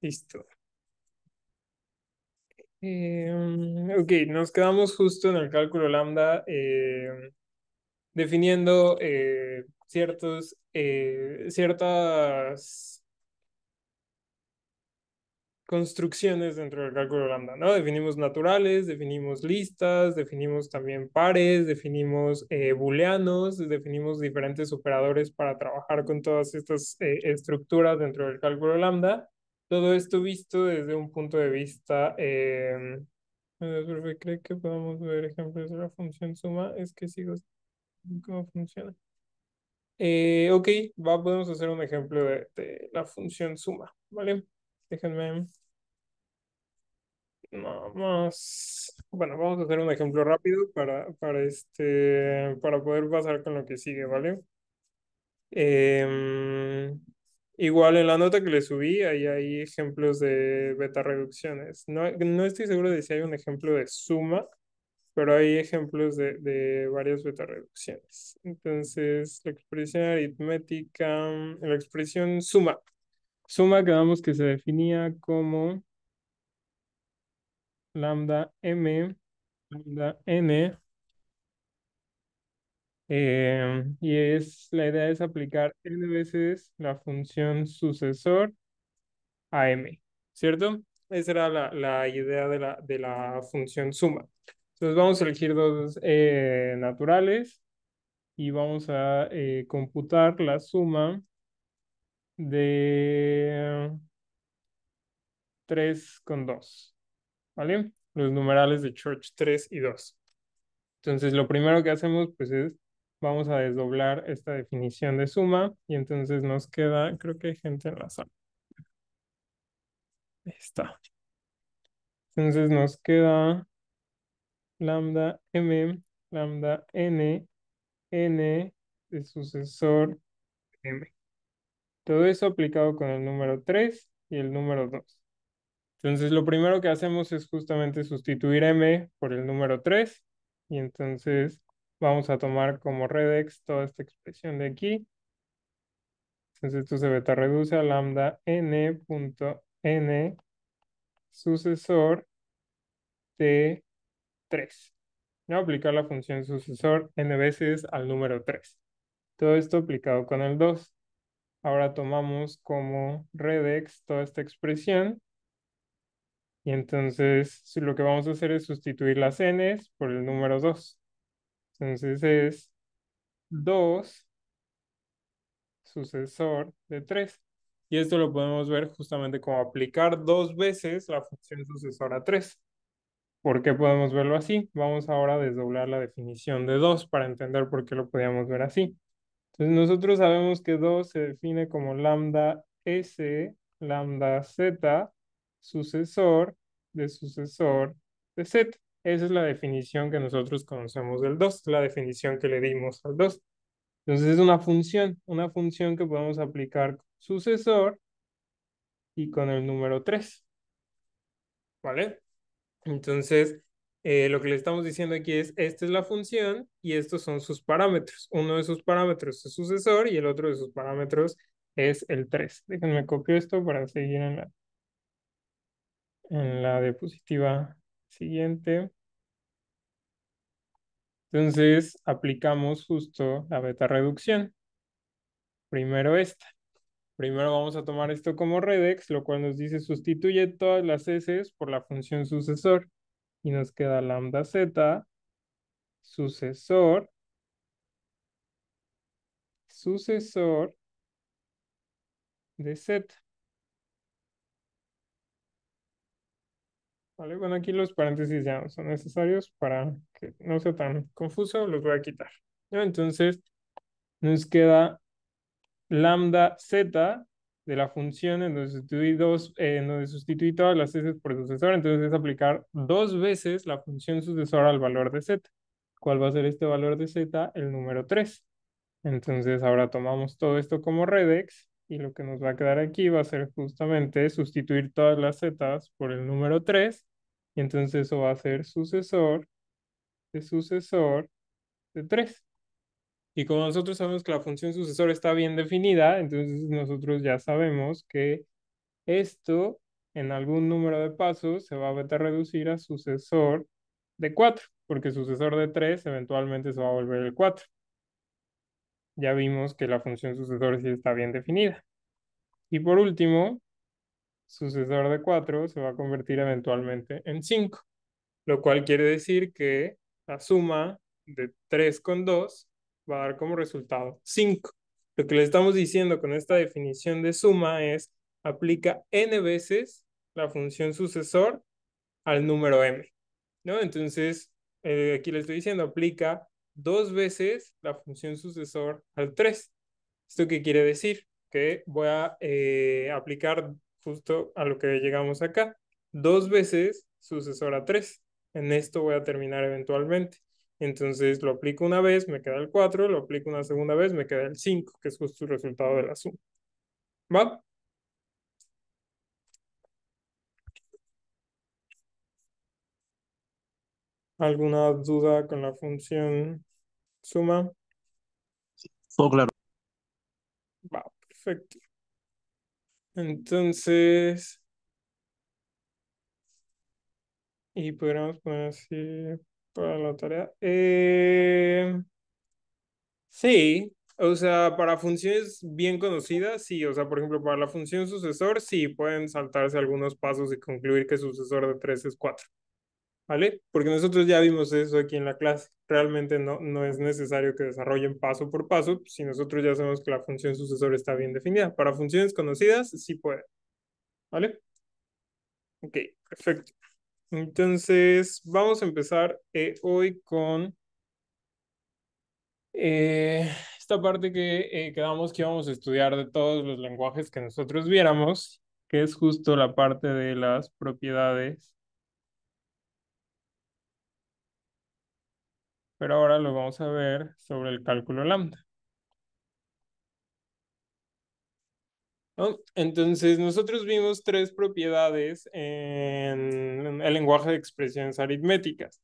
Listo. Ok, nos quedamos justo en el cálculo lambda definiendo ciertas construcciones dentro del cálculo lambda, ¿no? Definimos naturales, definimos listas, definimos también pares, definimos booleanos, definimos diferentes operadores para trabajar con todas estas estructuras dentro del cálculo lambda. Todo esto visto desde un punto de vista profe, ¿cree que podamos ver ejemplos de la función suma? Es que sigo cómo funciona. Ok, podemos hacer un ejemplo de la función suma, ¿vale? Déjenme nada más. Bueno, vamos a hacer un ejemplo rápido para poder pasar con lo que sigue, ¿vale? Em, Igual en la nota que le subí, ahí hay ejemplos de beta reducciones. No estoy seguro de si hay un ejemplo de suma, pero hay ejemplos de varias beta reducciones. Entonces, la expresión aritmética, la expresión suma. Suma, quedamos que se definía como lambda m, lambda n, la idea es aplicar n veces la función sucesor a m, ¿cierto? Esa era la idea de la función suma. Entonces vamos a elegir dos naturales y vamos a computar la suma de 3 con 2, ¿vale? Los numerales de Church 3 y 2. Entonces, lo primero que hacemos, pues, es, vamos a desdoblar esta definición de suma y entonces nos queda, creo que hay gente en la sala. Ahí está. Entonces nos queda lambda m, lambda n, n de sucesor m. Todo eso aplicado con el número 3 y el número 2. Entonces, lo primero que hacemos es justamente sustituir m por el número 3 y entonces vamos a tomar como redex toda esta expresión de aquí. Entonces, esto se beta reduce a lambda n punto n sucesor de 3. Voy a aplicar la función sucesor n veces al número 3. Todo esto aplicado con el 2. Ahora tomamos como redex toda esta expresión y entonces lo que vamos a hacer es sustituir las n's por el número 2. Entonces es 2 sucesor de 3. Y esto lo podemos ver justamente como aplicar dos veces la función sucesora a 3. ¿Por qué podemos verlo así? Vamos ahora a desdoblar la definición de 2 para entender por qué lo podíamos ver así. Entonces nosotros sabemos que 2 se define como lambda s, lambda z, sucesor de z. Esa es la definición que nosotros conocemos del 2, la definición que le dimos al 2. Entonces es una función que podemos aplicar con sucesor y con el número 3, ¿vale? Entonces, lo que le estamos diciendo aquí es, esta es la función y estos son sus parámetros. Uno de sus parámetros es sucesor y el otro de sus parámetros es el 3. Déjenme copiar esto para seguir en la diapositiva siguiente. Entonces, aplicamos justo la beta reducción. Primero esta. Primero vamos a tomar esto como redex, lo cual nos dice sustituye todas las s por la función sucesor y nos queda lambda z, sucesor, sucesor de z. ¿Vale? Bueno, aquí los paréntesis ya no son necesarios para que no sea tan confuso, los voy a quitar. ¿No? Entonces, nos queda lambda z de la función en donde sustituí todas las s por sucesor, entonces es aplicar dos veces la función sucesora al valor de z. ¿Cuál va a ser este valor de z? El número 3. Entonces ahora tomamos todo esto como redex y lo que nos va a quedar aquí va a ser justamente sustituir todas las zetas por el número 3 y entonces eso va a ser sucesor de 3. Y como nosotros sabemos que la función sucesor está bien definida, entonces nosotros ya sabemos que esto en algún número de pasos se va a beta reducir a sucesor de 4, porque sucesor de 3 eventualmente se va a volver el 4. Ya vimos que la función sucesor sí está bien definida. Y por último, sucesor de 4 se va a convertir eventualmente en 5, lo cual quiere decir que la suma de 3 con 2 va a dar como resultado 5. Lo que le estamos diciendo con esta definición de suma es aplica n veces la función sucesor al número m, ¿no? Entonces, aquí le estoy diciendo aplica dos veces la función sucesor al 3. ¿Esto qué quiere decir? Que voy a aplicar justo a lo que llegamos acá. Dos veces sucesor a 3. En esto voy a terminar eventualmente. Entonces lo aplico una vez, me queda el 4. Lo aplico una segunda vez, me queda el 5, que es justo el resultado de la suma. ¿Va? ¿Alguna duda con la función suma? Todo claro. Va, perfecto. Entonces, y podríamos poner así para la tarea. Sí, o sea, para funciones bien conocidas, sí, o sea, por ejemplo, para la función sucesor, sí, pueden saltarse algunos pasos y concluir que sucesor de 3 es 4, ¿vale? Porque nosotros ya vimos eso aquí en la clase. Realmente no es necesario que desarrollen paso por paso si nosotros ya sabemos que la función sucesor está bien definida. Para funciones conocidas, sí puede, ¿vale? Ok, perfecto. Entonces, vamos a empezar hoy con Eh, esta parte que quedamos que íbamos a estudiar de todos los lenguajes que nosotros viéramos, que es justo la parte de las propiedades, pero ahora lo vamos a ver sobre el cálculo lambda, ¿no? Entonces, nosotros vimos tres propiedades en el lenguaje de expresiones aritméticas.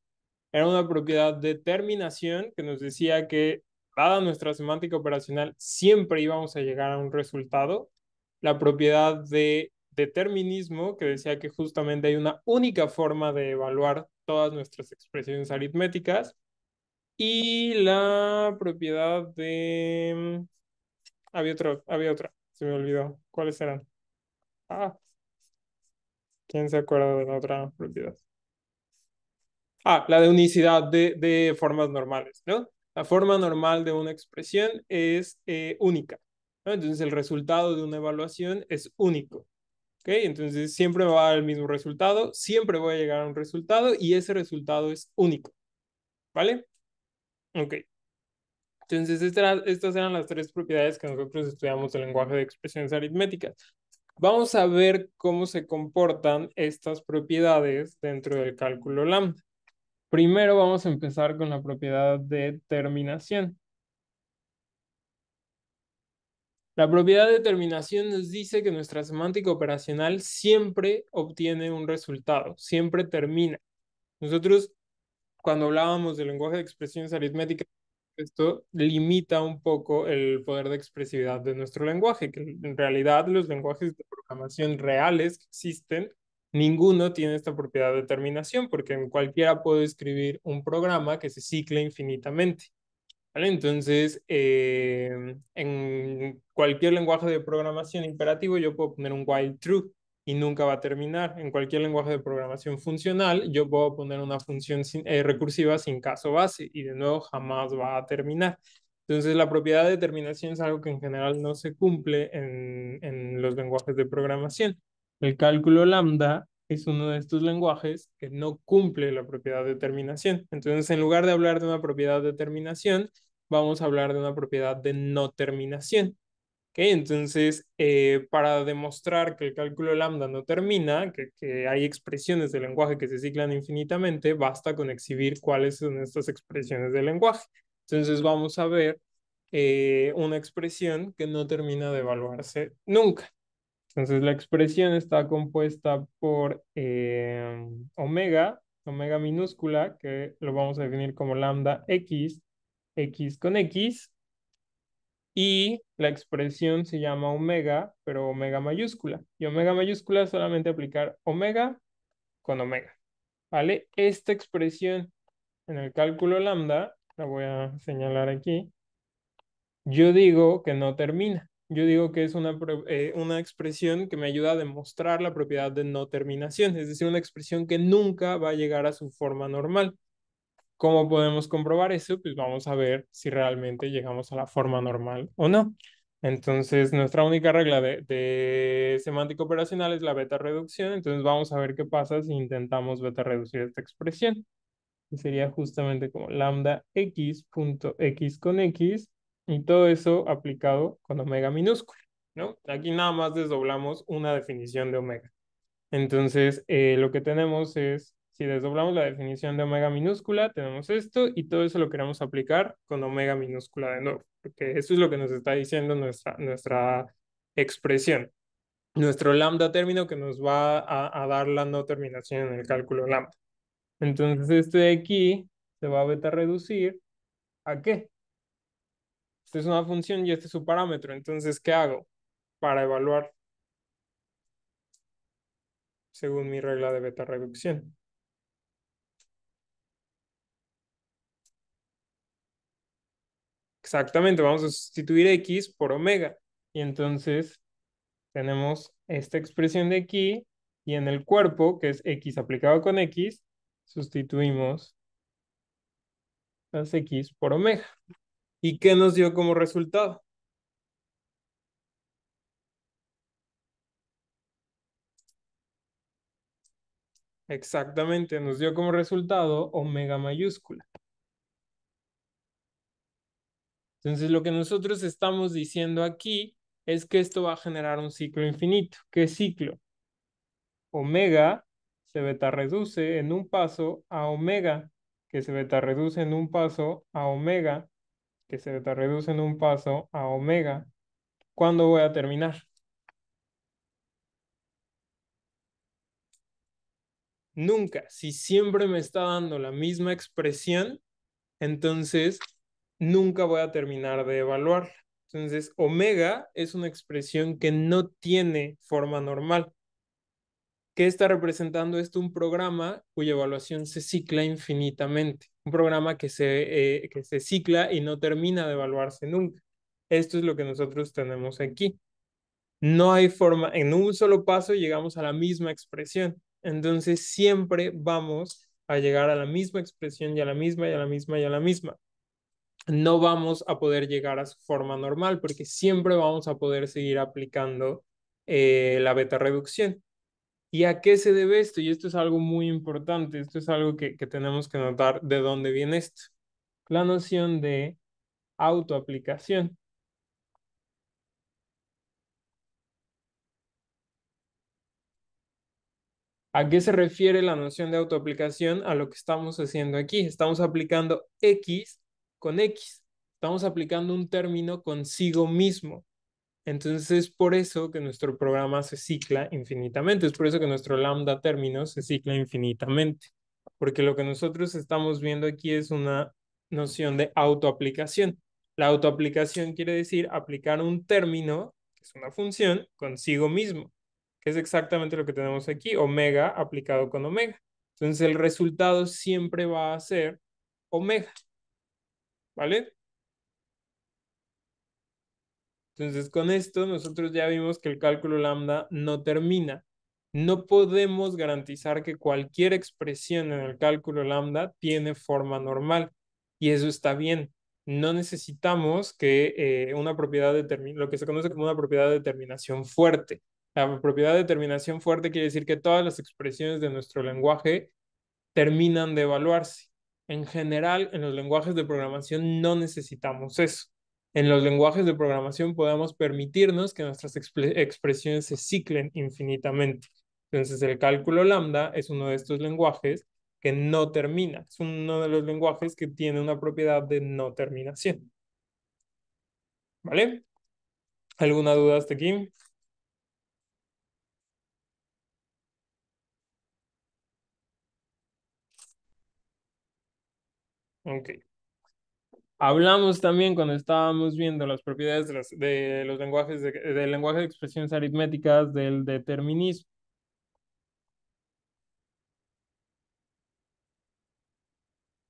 Era una propiedad de terminación que nos decía que, dada nuestra semántica operacional, siempre íbamos a llegar a un resultado. La propiedad de determinismo, que decía que justamente hay una única forma de evaluar todas nuestras expresiones aritméticas. Y la propiedad de... había otra, se me olvidó. ¿Cuáles eran? Ah, ¿quién se acuerda de la otra propiedad? Ah, la de unicidad de formas normales, ¿no? La forma normal de una expresión es única, ¿no? Entonces el resultado de una evaluación es único, ¿ok? Entonces siempre me va a dar el mismo resultado, siempre voy a llegar a un resultado y ese resultado es único, ¿vale? Ok. Entonces estas eran las tres propiedades que nosotros estudiamos del lenguaje de expresiones aritméticas. Vamos a ver cómo se comportan estas propiedades dentro del cálculo lambda. Primero vamos a empezar con la propiedad de terminación. La propiedad de terminación nos dice que nuestra semántica operacional siempre obtiene un resultado, siempre termina. Nosotros, cuando hablábamos del lenguaje de expresiones aritméticas, esto limita un poco el poder de expresividad de nuestro lenguaje, que en realidad los lenguajes de programación reales que existen, ninguno tiene esta propiedad de terminación, porque en cualquiera puedo escribir un programa que se cicle infinitamente. ¿Vale? Entonces, en cualquier lenguaje de programación imperativo yo puedo poner un while true y nunca va a terminar. En cualquier lenguaje de programación funcional yo puedo poner una función recursiva sin caso base y de nuevo jamás va a terminar. Entonces, la propiedad de terminación es algo que en general no se cumple en los lenguajes de programación. El cálculo lambda es uno de estos lenguajes que no cumple la propiedad de terminación. Entonces, en lugar de hablar de una propiedad de terminación, vamos a hablar de una propiedad de no terminación. ¿Okay? Entonces, para demostrar que el cálculo lambda no termina, que hay expresiones del lenguaje que se ciclan infinitamente, basta con exhibir cuáles son estas expresiones del lenguaje. Entonces, vamos a ver una expresión que no termina de evaluarse nunca. Entonces, la expresión está compuesta por omega minúscula, que lo vamos a definir como lambda x, x con x, Y la expresión se llama omega, pero omega mayúscula. Y omega mayúscula es solamente aplicar omega con omega, ¿vale? Esta expresión en el cálculo lambda, la voy a señalar aquí, yo digo que no termina. Yo digo que es una expresión que me ayuda a demostrar la propiedad de no terminación, es decir, una expresión que nunca va a llegar a su forma normal. ¿Cómo podemos comprobar eso? Pues vamos a ver si realmente llegamos a la forma normal o no. Entonces, nuestra única regla de semántica operacional es la beta reducción. Entonces, vamos a ver qué pasa si intentamos beta reducir esta expresión. Y sería justamente como lambda x punto x con x y todo eso aplicado con omega minúscula, ¿no? Aquí nada más desdoblamos una definición de omega. Entonces, lo que tenemos es, si desdoblamos la definición de omega minúscula, tenemos esto y todo eso lo queremos aplicar con omega minúscula de nuevo, porque eso es lo que nos está diciendo nuestra expresión, nuestro lambda término que nos va a dar la no terminación en el cálculo lambda. Entonces, este de aquí se va a beta reducir ¿a qué? Esta es una función y este es su parámetro. Entonces, ¿qué hago para evaluar según mi regla de beta reducción? Exactamente, vamos a sustituir x por omega. Y entonces tenemos esta expresión de aquí y en el cuerpo, que es x aplicado con x, sustituimos las x por omega. ¿Y qué nos dio como resultado? Exactamente, nos dio como resultado omega mayúscula. Entonces, lo que nosotros estamos diciendo aquí es que esto va a generar un ciclo infinito. ¿Qué ciclo? Omega se beta reduce en un paso a omega, que se beta reduce en un paso a omega, que se beta reduce en un paso a omega. ¿Cuándo voy a terminar? Nunca. Si siempre me está dando la misma expresión, entonces nunca voy a terminar de evaluar. Entonces, omega es una expresión que no tiene forma normal. ¿Qué está representando esto? Un programa cuya evaluación se cicla infinitamente. Un programa que se cicla y no termina de evaluarse nunca. Esto es lo que nosotros tenemos aquí. No hay forma, en un solo paso llegamos a la misma expresión. Entonces siempre vamos a llegar a la misma expresión y a la misma y a la misma y a la misma. No vamos a poder llegar a su forma normal porque siempre vamos a poder seguir aplicando la beta reducción. ¿Y a qué se debe esto? Y esto es algo muy importante, esto es algo que tenemos que notar de dónde viene esto. La noción de autoaplicación. ¿A qué se refiere la noción de autoaplicación? A lo que estamos haciendo aquí. Estamos aplicando X con X. Estamos aplicando un término consigo mismo. Entonces es por eso que nuestro programa se cicla infinitamente, es por eso que nuestro lambda término se cicla infinitamente, porque lo que nosotros estamos viendo aquí es una noción de autoaplicación. La autoaplicación quiere decir aplicar un término, que es una función, consigo mismo, que es exactamente lo que tenemos aquí, omega aplicado con omega. Entonces el resultado siempre va a ser omega, ¿vale? Entonces, con esto nosotros ya vimos que el cálculo lambda no termina. No podemos garantizar que cualquier expresión en el cálculo lambda tiene forma normal. Y eso está bien. No necesitamos que una propiedad determine, lo que se conoce como una propiedad de determinación fuerte. La propiedad de determinación fuerte quiere decir que todas las expresiones de nuestro lenguaje terminan de evaluarse. En general, en los lenguajes de programación no necesitamos eso. En los lenguajes de programación podemos permitirnos que nuestras expresiones se ciclen infinitamente. Entonces, el cálculo lambda es uno de estos lenguajes que no termina. Es uno de los lenguajes que tiene una propiedad de no terminación. ¿Vale? ¿Alguna duda hasta aquí? Ok. Hablamos también cuando estábamos viendo las propiedades de los lenguajes del lenguaje de expresiones aritméticas del determinismo.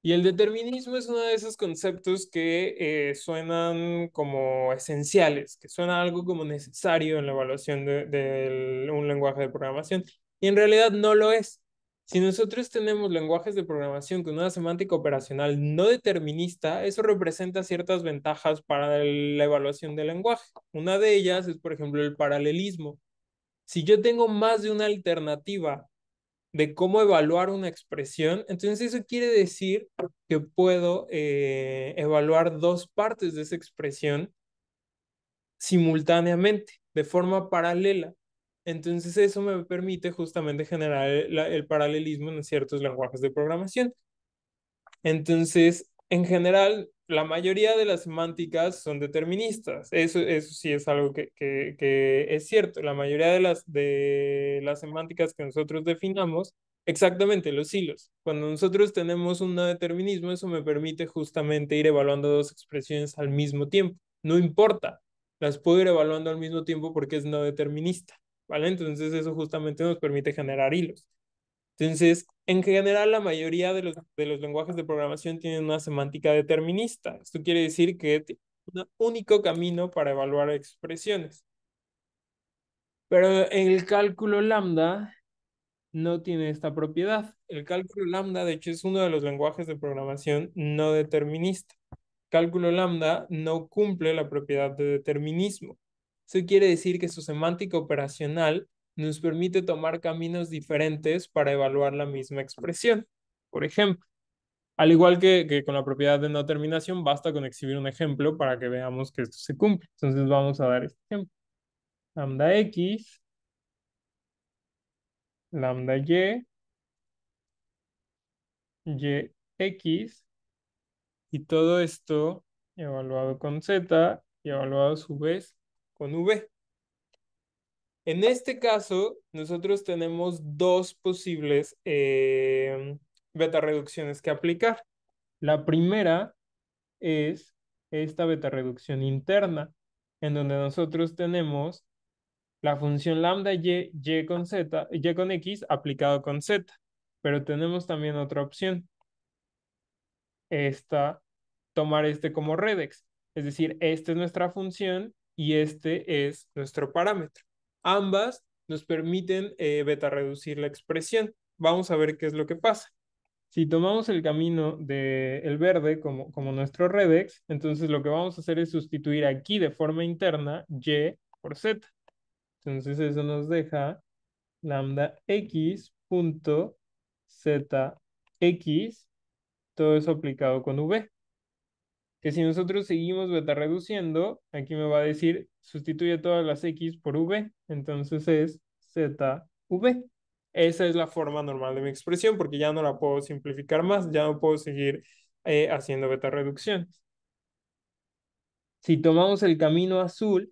Y el determinismo es uno de esos conceptos que suenan como esenciales, que suena algo como necesario en la evaluación de un lenguaje de programación. Y en realidad no lo es. Si nosotros tenemos lenguajes de programación con una semántica operacional no determinista, eso representa ciertas ventajas para la evaluación del lenguaje. Una de ellas es, por ejemplo, el paralelismo. Si yo tengo más de una alternativa de cómo evaluar una expresión, entonces eso quiere decir que puedo evaluar dos partes de esa expresión simultáneamente, de forma paralela. Entonces eso me permite justamente generar el paralelismo en ciertos lenguajes de programación. Entonces, en general, la mayoría de las semánticas son deterministas. Eso sí es algo que es cierto. La mayoría de las semánticas que nosotros definamos, exactamente, los hilos. Cuando nosotros tenemos un no determinismo, eso me permite justamente ir evaluando dos expresiones al mismo tiempo. No importa, las puedo ir evaluando al mismo tiempo porque es no determinista, ¿vale? Entonces eso justamente nos permite generar hilos. Entonces, en general, la mayoría de los lenguajes de programación tienen una semántica determinista. Esto quiere decir que tiene un único camino para evaluar expresiones. Pero el cálculo lambda no tiene esta propiedad. El cálculo lambda, de hecho, es uno de los lenguajes de programación no determinista. Cálculo lambda no cumple la propiedad de determinismo. Eso quiere decir que su semántica operacional nos permite tomar caminos diferentes para evaluar la misma expresión. Por ejemplo, al igual que con la propiedad de no terminación, basta con exhibir un ejemplo para que veamos que esto se cumple. Entonces vamos a dar este ejemplo. Lambda x, lambda y x, y todo esto evaluado con z y evaluado a su vez con v. En este caso, nosotros tenemos dos posibles beta reducciones que aplicar. La primera es esta beta reducción interna, en donde nosotros tenemos la función lambda y con z, y con x aplicado con z. Pero tenemos también otra opción, esta, tomar este como redex. Es decir, esta es nuestra función y este es nuestro parámetro. Ambas nos permiten beta reducir la expresión. Vamos a ver qué es lo que pasa. Si tomamos el camino del verde como nuestro redex, entonces lo que vamos a hacer es sustituir aquí de forma interna y por z. Entonces eso nos deja lambda x punto z x, todo eso aplicado con v. Que si nosotros seguimos beta reduciendo, aquí me va a decir sustituye todas las x por v, entonces es zv. Esa es la forma normal de mi expresión porque ya no la puedo simplificar más, ya no puedo seguir haciendo beta reducción. Si tomamos el camino azul,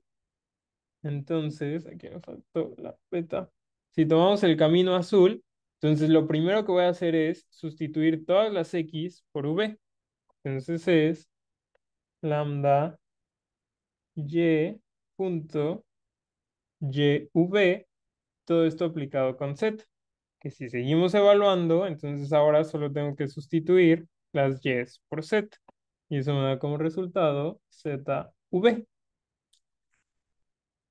entonces, aquí me faltó la beta. Si tomamos el camino azul, entonces lo primero que voy a hacer es sustituir todas las x por v. Entonces es lambda y punto yv, todo esto aplicado con z, que si seguimos evaluando, entonces ahora solo tengo que sustituir las y's por z, y eso me da como resultado zv.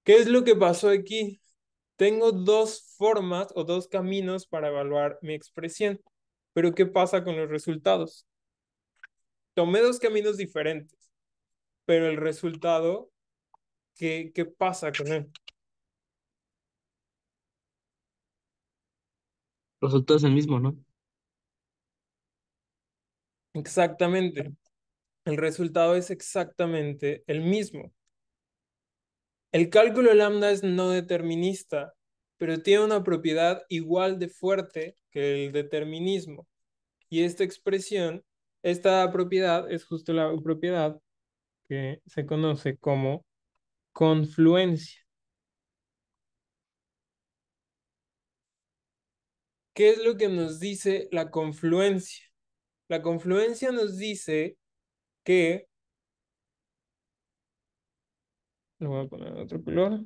¿Qué es lo que pasó aquí? Tengo dos formas o dos caminos para evaluar mi expresión, pero ¿qué pasa con los resultados? Tomé dos caminos diferentes, pero el resultado, ¿qué pasa con él? Resultado es el mismo, ¿no? Exactamente. El resultado es exactamente el mismo. El cálculo lambda es no determinista, pero tiene una propiedad igual de fuerte que el determinismo. Y esta propiedad es justo la propiedad que se conoce como confluencia. ¿Qué es lo que nos dice la confluencia? La confluencia nos dice que Le voy a poner otro color.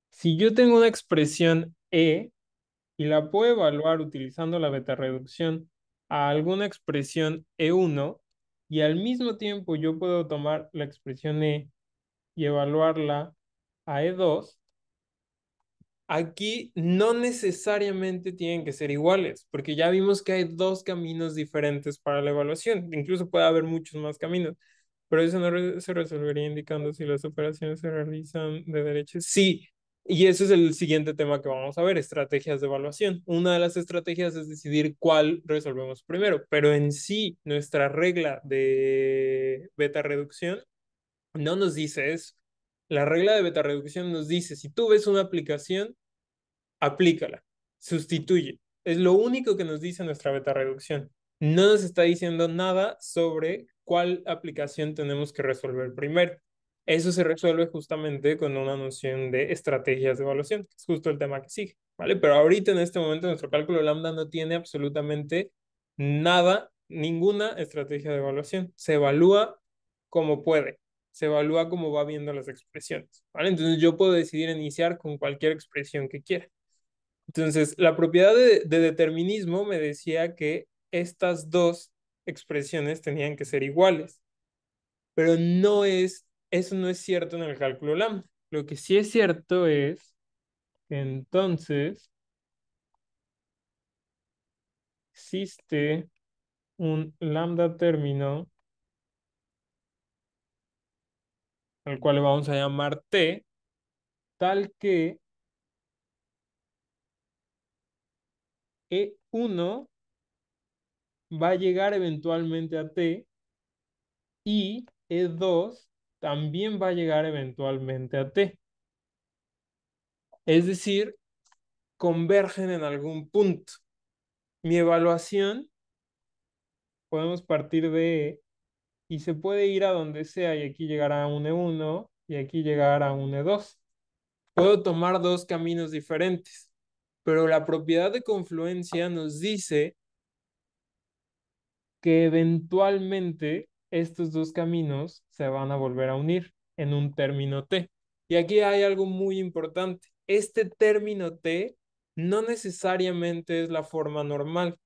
Si yo tengo una expresión E y la puedo evaluar utilizando la beta reducción a alguna expresión E1 y al mismo tiempo yo puedo tomar la expresión E y evaluarla a E2, aquí no necesariamente tienen que ser iguales, porque ya vimos que hay dos caminos diferentes para la evaluación. Incluso puede haber muchos más caminos, pero eso no se resolvería indicando si las operaciones se realizan de derecha. Sí, y ese es el siguiente tema que vamos a ver, estrategias de evaluación. Una de las estrategias es decidir cuál resolvemos primero, pero en sí, nuestra regla de beta reducción no nos dice eso. La regla de beta reducción nos dice, si tú ves una aplicación, aplícala, sustituye. Es lo único que nos dice nuestra beta reducción. No nos está diciendo nada sobre cuál aplicación tenemos que resolver primero. Eso se resuelve justamente con una noción de estrategias de evaluación, que es justo el tema que sigue, ¿vale? Pero ahorita en este momento nuestro cálculo lambda no tiene absolutamente nada, ninguna estrategia de evaluación. Se evalúa como puede, se evalúa como va viendo las expresiones, ¿vale? Entonces yo puedo decidir iniciar con cualquier expresión que quiera. Entonces, la propiedad de determinismo me decía que estas dos expresiones tenían que ser iguales, pero eso no es cierto en el cálculo lambda. Lo que sí es cierto es que entonces existe un lambda término al cual le vamos a llamar t, tal que E1 va a llegar eventualmente a t y E2 también va a llegar eventualmente a t. Es decir, convergen en algún punto. Mi evaluación, podemos partir de E y se puede ir a donde sea y aquí llegar a un E1 y aquí llegar a un E2. Puedo tomar dos caminos diferentes, pero la propiedad de confluencia nos dice que eventualmente estos dos caminos se van a volver a unir en un término T. Y aquí hay algo muy importante. Este término T no necesariamente es la forma normal.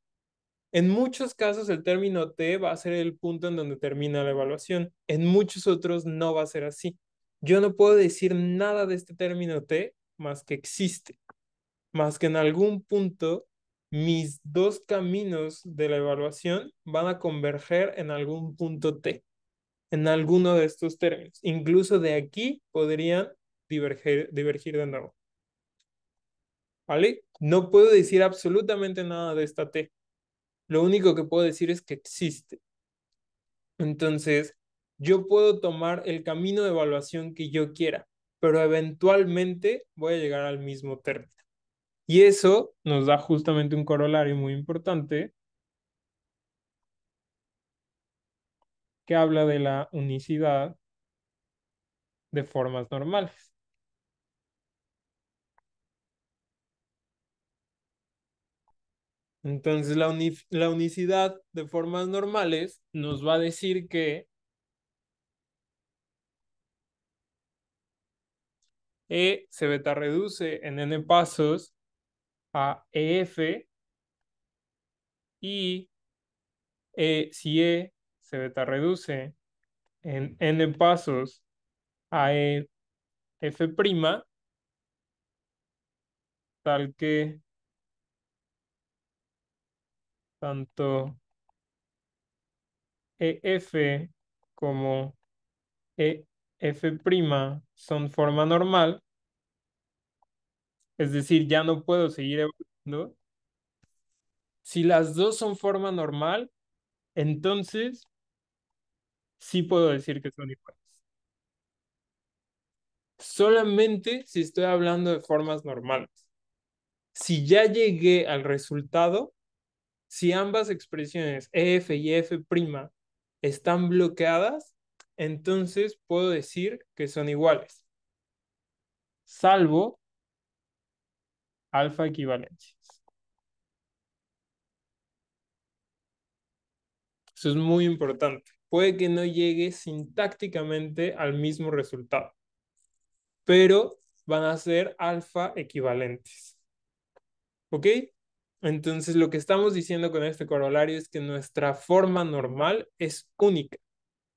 En muchos casos el término T va a ser el punto en donde termina la evaluación. En muchos otros no va a ser así. Yo no puedo decir nada de este término T más que existe, más que en algún punto mis dos caminos de la evaluación van a converger en algún punto T, en alguno de estos términos. Incluso de aquí podrían divergir de nuevo. ¿Vale? No puedo decir absolutamente nada de esta T. Lo único que puedo decir es que existe. Entonces, yo puedo tomar el camino de evaluación que yo quiera, pero eventualmente voy a llegar al mismo término. Y eso nos da justamente un corolario muy importante que habla de la unicidad de formas normales. Entonces, la unicidad de formas normales nos va a decir que E se beta reduce en n pasos a EF y si E se beta reduce en n pasos a EF', tal que tanto EF como EF' son forma normal, es decir, ya no puedo seguir evaluando. Si las dos son forma normal, entonces sí puedo decir que son iguales. Solamente si estoy hablando de formas normales. Si ya llegué al resultado, si ambas expresiones EF y EF' están bloqueadas, entonces puedo decir que son iguales, salvo alfa equivalencias. Eso es muy importante. Puede que no llegue sintácticamente al mismo resultado. pero van a ser alfa equivalentes. ¿Ok? Entonces, lo que estamos diciendo con este corolario es que nuestra forma normal es única.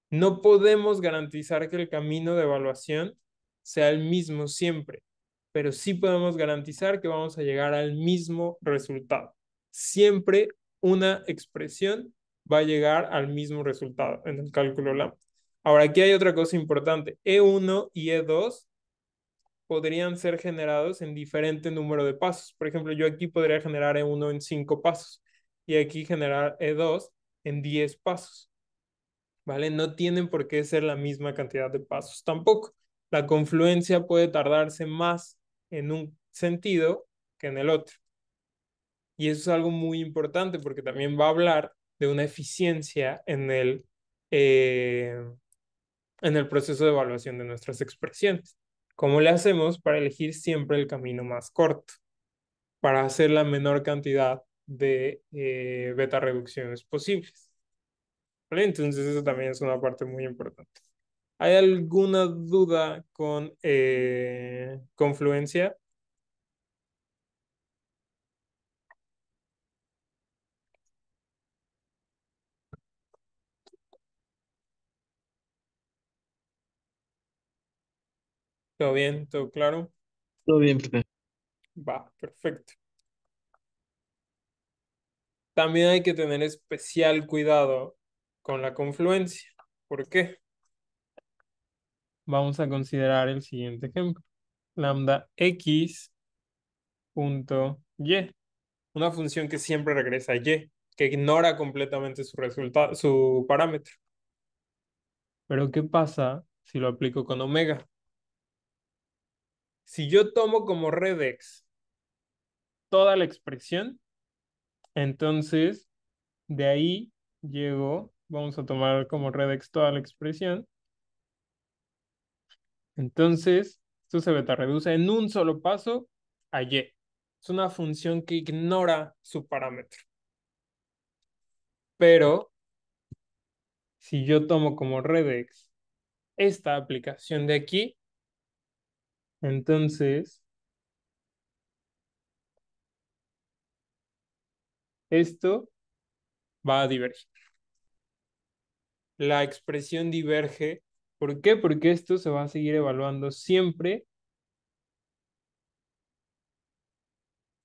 No podemos garantizar que el camino de evaluación sea el mismo siempre, pero sí podemos garantizar que vamos a llegar al mismo resultado. Siempre una expresión va a llegar al mismo resultado en el cálculo lambda. Ahora, aquí hay otra cosa importante. E1 y E2 podrían ser generados en diferente número de pasos. Por ejemplo, yo aquí podría generar E1 en 5 pasos y aquí generar E2 en 10 pasos. ¿Vale? No tienen por qué ser la misma cantidad de pasos tampoco. La confluencia puede tardarse más en un sentido que en el otro. Y eso es algo muy importante porque también va a hablar de una eficiencia en el proceso de evaluación de nuestras expresiones. ¿Cómo le hacemos para elegir siempre el camino más corto? Para hacer la menor cantidad de beta reducciones posibles. ¿Vale? Entonces eso también es una parte muy importante. ¿Hay alguna duda con confluencia? ¿Todo bien? ¿Todo claro? Todo bien, profe. Va, perfecto. También hay que tener especial cuidado con la confluencia. ¿Por qué? Vamos a considerar el siguiente ejemplo. Lambda x punto y. Una función que siempre regresa a y, que ignora completamente su resultado, su parámetro. Pero ¿qué pasa si lo aplico con omega? Si yo tomo como redex toda la expresión, entonces de ahí llego, vamos a tomar como redex toda la expresión. Entonces, esto se beta reduce en un solo paso a y. Es una función que ignora su parámetro. Pero si yo tomo como redex esta aplicación de aquí, entonces esto va a divergir. La expresión diverge. ¿Por qué? Porque esto se va a seguir evaluando siempre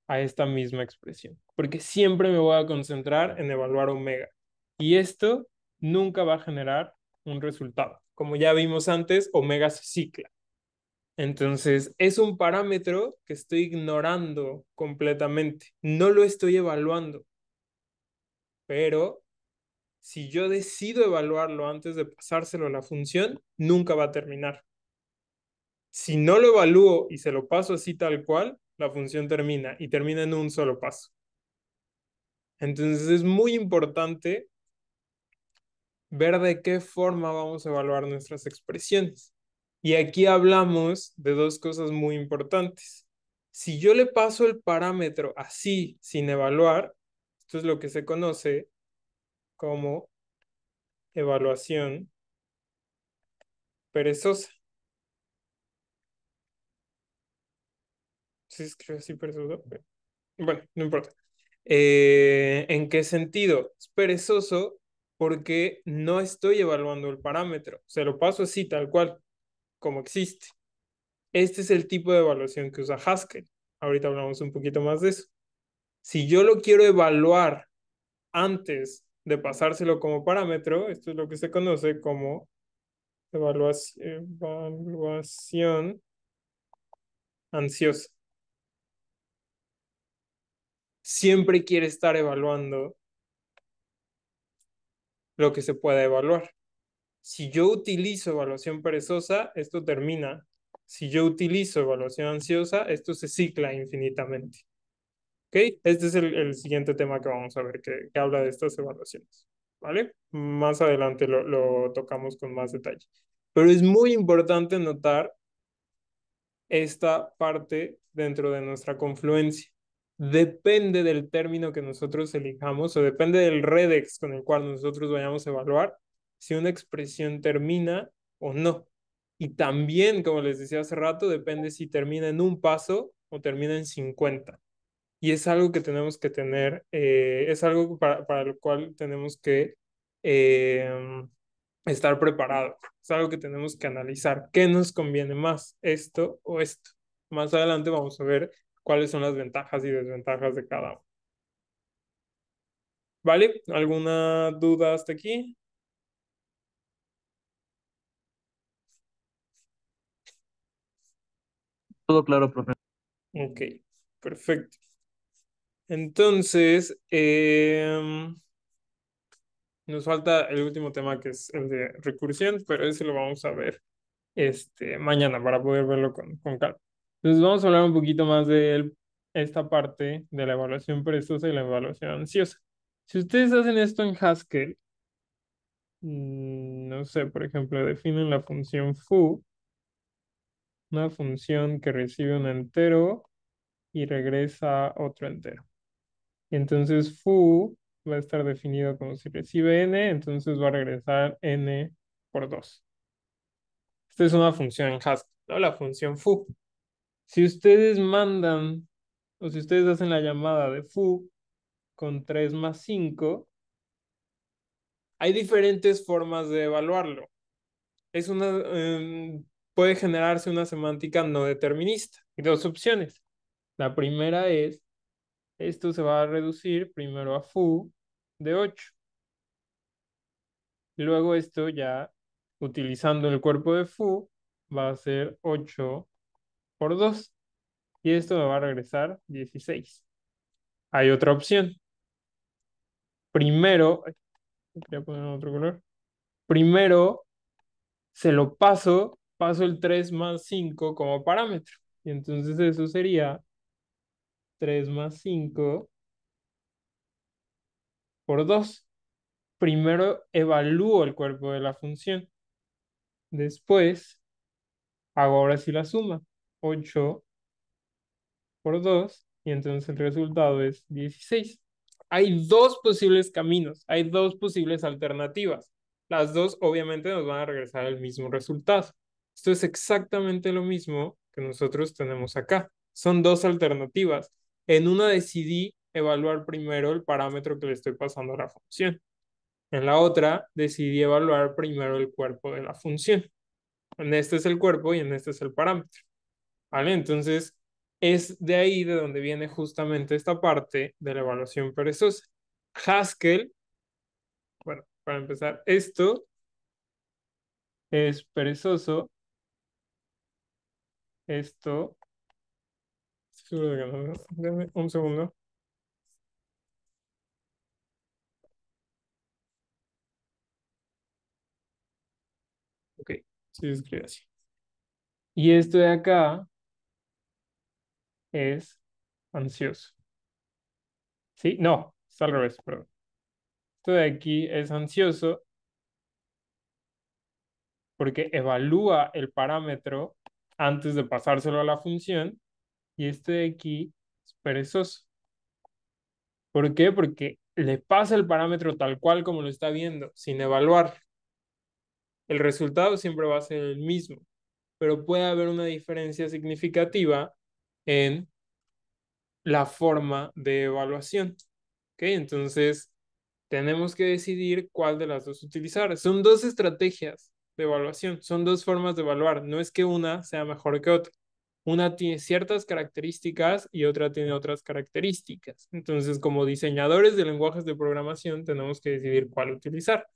a esta misma expresión, porque siempre me voy a concentrar en evaluar omega. Y esto nunca va a generar un resultado. Como ya vimos antes, omega se cicla. Entonces, es un parámetro que estoy ignorando completamente. No lo estoy evaluando, pero si yo decido evaluarlo antes de pasárselo a la función, nunca va a terminar. Si no lo evalúo y se lo paso así tal cual, la función termina y termina en un solo paso. Entonces es muy importante ver de qué forma vamos a evaluar nuestras expresiones. Y aquí hablamos de dos cosas muy importantes. Si yo le paso el parámetro así, sin evaluar, esto es lo que se conoce como evaluación perezosa. ¿Sí se escribe así perezosa? Bueno, no importa. ¿En qué sentido? Es perezoso porque no estoy evaluando el parámetro. Se lo paso así, tal cual, como existe. Este es el tipo de evaluación que usa Haskell. Ahorita hablamos un poquito más de eso. Si yo lo quiero evaluar antes de pasárselo como parámetro, esto es lo que se conoce como evaluación ansiosa. Siempre quiere estar evaluando lo que se pueda evaluar. Si yo utilizo evaluación perezosa, esto termina. Si yo utilizo evaluación ansiosa, esto se cicla infinitamente. ¿Ok? Este es el siguiente tema que vamos a ver, que habla de estas evaluaciones. ¿Vale? Más adelante lo tocamos con más detalle. Pero es muy importante notar esta parte dentro de nuestra confluencia. Depende del término que nosotros elijamos o depende del redex con el cual nosotros vayamos a evaluar si una expresión termina o no. Y también, como les decía hace rato, depende si termina en un paso o termina en 50. Y es algo que tenemos que tener, es algo para lo cual tenemos que eh, estar preparados. Es algo que tenemos que analizar. ¿Qué nos conviene más, esto o esto? Más adelante vamos a ver cuáles son las ventajas y desventajas de cada uno. ¿Vale? ¿Alguna duda hasta aquí? Todo claro, profe. Ok, perfecto. Entonces, nos falta el último tema que es el de recursión, pero ese lo vamos a ver mañana para poder verlo con calma. Entonces vamos a hablar un poquito más de esta parte de la evaluación perezosa y la evaluación ansiosa. Si ustedes hacen esto en Haskell, no sé, por ejemplo, definen la función foo, una función que recibe un entero y regresa otro entero. Y entonces foo va a estar definido como si recibe n, entonces va a regresar n por 2. Esta es una función en Haskell, ¿no? La función foo. Si ustedes mandan, o si ustedes hacen la llamada de foo con 3 más 5, hay diferentes formas de evaluarlo. Es puede generarse una semántica no determinista. Y dos opciones. La primera es, esto se va a reducir primero a foo de 8. Luego esto ya, utilizando el cuerpo de foo, va a ser 8 por 2. Y esto me va a regresar 16. Hay otra opción. Primero, ay, voy a poner otro color. Primero se lo paso el 3 más 5 como parámetro. Y entonces eso sería 3 más 5 por 2. Primero evalúo el cuerpo de la función. Después hago ahora sí la suma. 8 por 2 y entonces el resultado es 16. Hay dos posibles caminos, hay dos posibles alternativas. Las dos obviamente nos van a regresar al mismo resultado. Esto es exactamente lo mismo que nosotros tenemos acá. Son dos alternativas. En una decidí evaluar primero el parámetro que le estoy pasando a la función. En la otra decidí evaluar primero el cuerpo de la función. En este es el cuerpo y en este es el parámetro. ¿Vale? Entonces, es de ahí de donde viene justamente esta parte de la evaluación perezosa. Haskell, bueno, para empezar, esto es perezoso, esto, seguro de que no, dame un segundo, ok, se escribe así. Y esto de acá es ansioso, ¿sí? No, está al revés, perdón. Esto de aquí es ansioso porque evalúa el parámetro antes de pasárselo a la función y este de aquí es perezoso. ¿Por qué? Porque le pasa el parámetro tal cual como lo está viendo, sin evaluar. El resultado siempre va a ser el mismo, pero puede haber una diferencia significativa en la forma de evaluación. ¿Ok? Entonces, tenemos que decidir cuál de las dos utilizar. Son dos estrategias de evaluación, son dos formas de evaluar. No es que una sea mejor que otra. Una tiene ciertas características y otra tiene otras características. Entonces, como diseñadores de lenguajes de programación, tenemos que decidir cuál utilizar.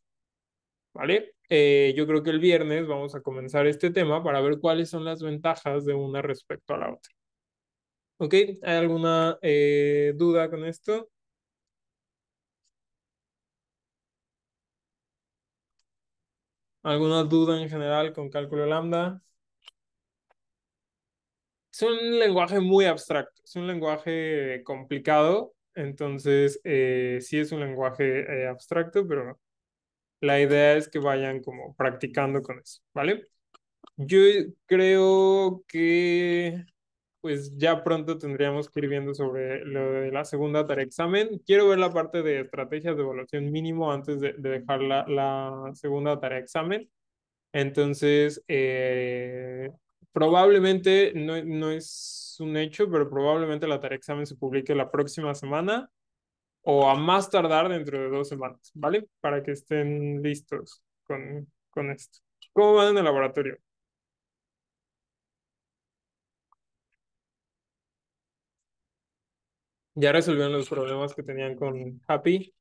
¿Vale? Yo creo que el viernes vamos a comenzar este tema para ver cuáles son las ventajas de una respecto a la otra. ¿Ok? ¿Hay alguna duda con esto? ¿Alguna duda en general con cálculo lambda? Es un lenguaje muy abstracto, es un lenguaje complicado, entonces sí es un lenguaje abstracto, pero la idea es que vayan como practicando con eso, ¿vale? Yo creo que pues ya pronto tendríamos que ir viendo sobre lo de la segunda tarea examen. Quiero ver la parte de estrategias de evaluación mínimo antes de dejar la segunda tarea examen. Entonces, probablemente, no es un hecho, pero probablemente la tarea examen se publique la próxima semana o a más tardar dentro de 2 semanas, ¿vale? Para que estén listos con esto. ¿Cómo van en el laboratorio? ¿Ya resolvieron los problemas que tenían con Happy?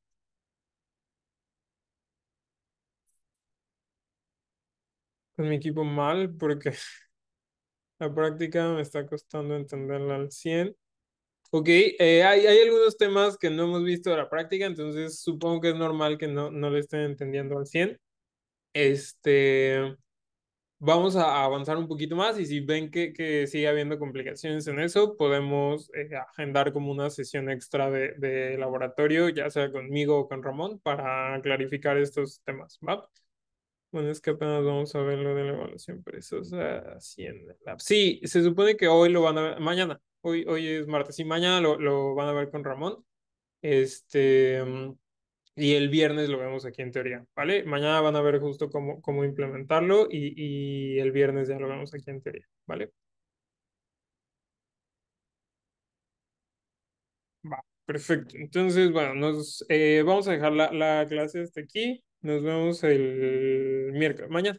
Con mi equipo mal, porque la práctica me está costando entenderla al 100. Ok, hay algunos temas que no hemos visto de la práctica, entonces supongo que es normal que no le estén entendiendo al 100. Este, vamos a avanzar un poquito más y si ven que sigue habiendo complicaciones en eso, podemos agendar como una sesión extra de laboratorio, ya sea conmigo o con Ramón, para clarificar estos temas, ¿va? Bueno, es que apenas vamos a ver lo de la evaluación perezosa así en el lab. Sí, se supone que hoy lo van a ver, mañana, hoy es martes y mañana lo van a ver con Ramón. Este, y el viernes lo vemos aquí en teoría, ¿vale? Mañana van a ver justo cómo implementarlo y el viernes ya lo vemos aquí en teoría, ¿vale? Va, perfecto. Entonces, bueno, vamos a dejar la clase hasta aquí. Nos vemos el miércoles, mañana.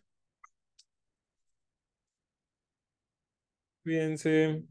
Cuídense.